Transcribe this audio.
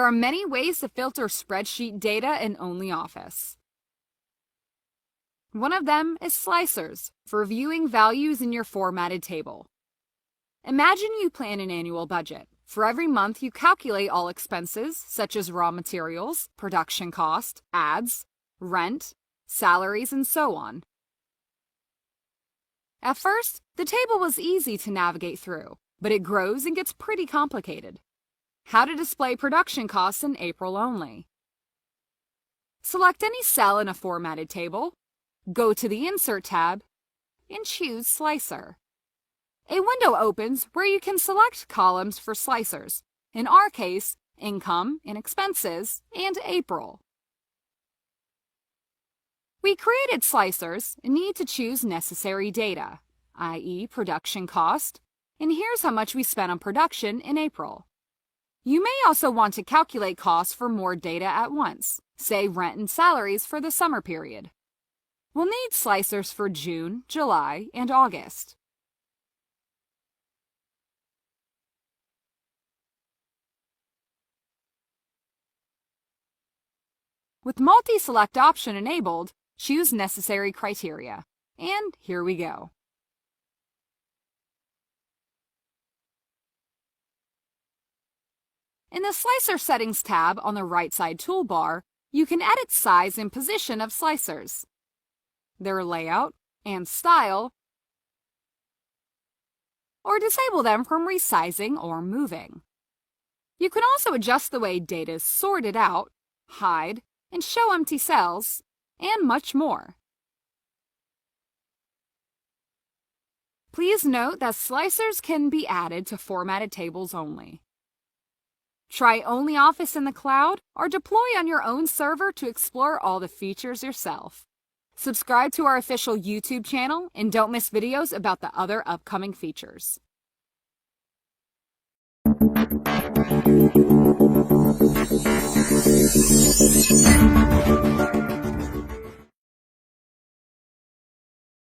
are many ways to filter spreadsheet data in ONLYOFFICE. One of them is slicers for viewing values in your formatted table. Imagine you plan an annual budget. For every month, you calculate all expenses, such as raw materials, production cost, ads, rent, salaries, and so on. At first, the table was easy to navigate through, but it grows and gets pretty complicated. How to display production costs in April only. Select any cell in a formatted table, go to the Insert tab, and choose Slicer. A window opens where you can select columns for slicers, in our case, income and expenses, and April. We created slicers and need to choose necessary data, i.e. production cost, and here's how much we spent on production in April. You may also want to calculate costs for more data at once, say rent and salaries for the summer period. We'll need slicers for June, July, and August. With Multi-Select option enabled, choose Necessary Criteria. And here we go. In the Slicer Settings tab on the right side toolbar, you can edit size and position of slicers, their layout and style, or disable them from resizing or moving. You can also adjust the way data is sorted out, hide, and show empty cells, and much more. Please note that slicers can be added to formatted tables only. Try ONLYOFFICE in the cloud or deploy on your own server to explore all the features yourself. Subscribe to our official YouTube channel and don't miss videos about the other upcoming features.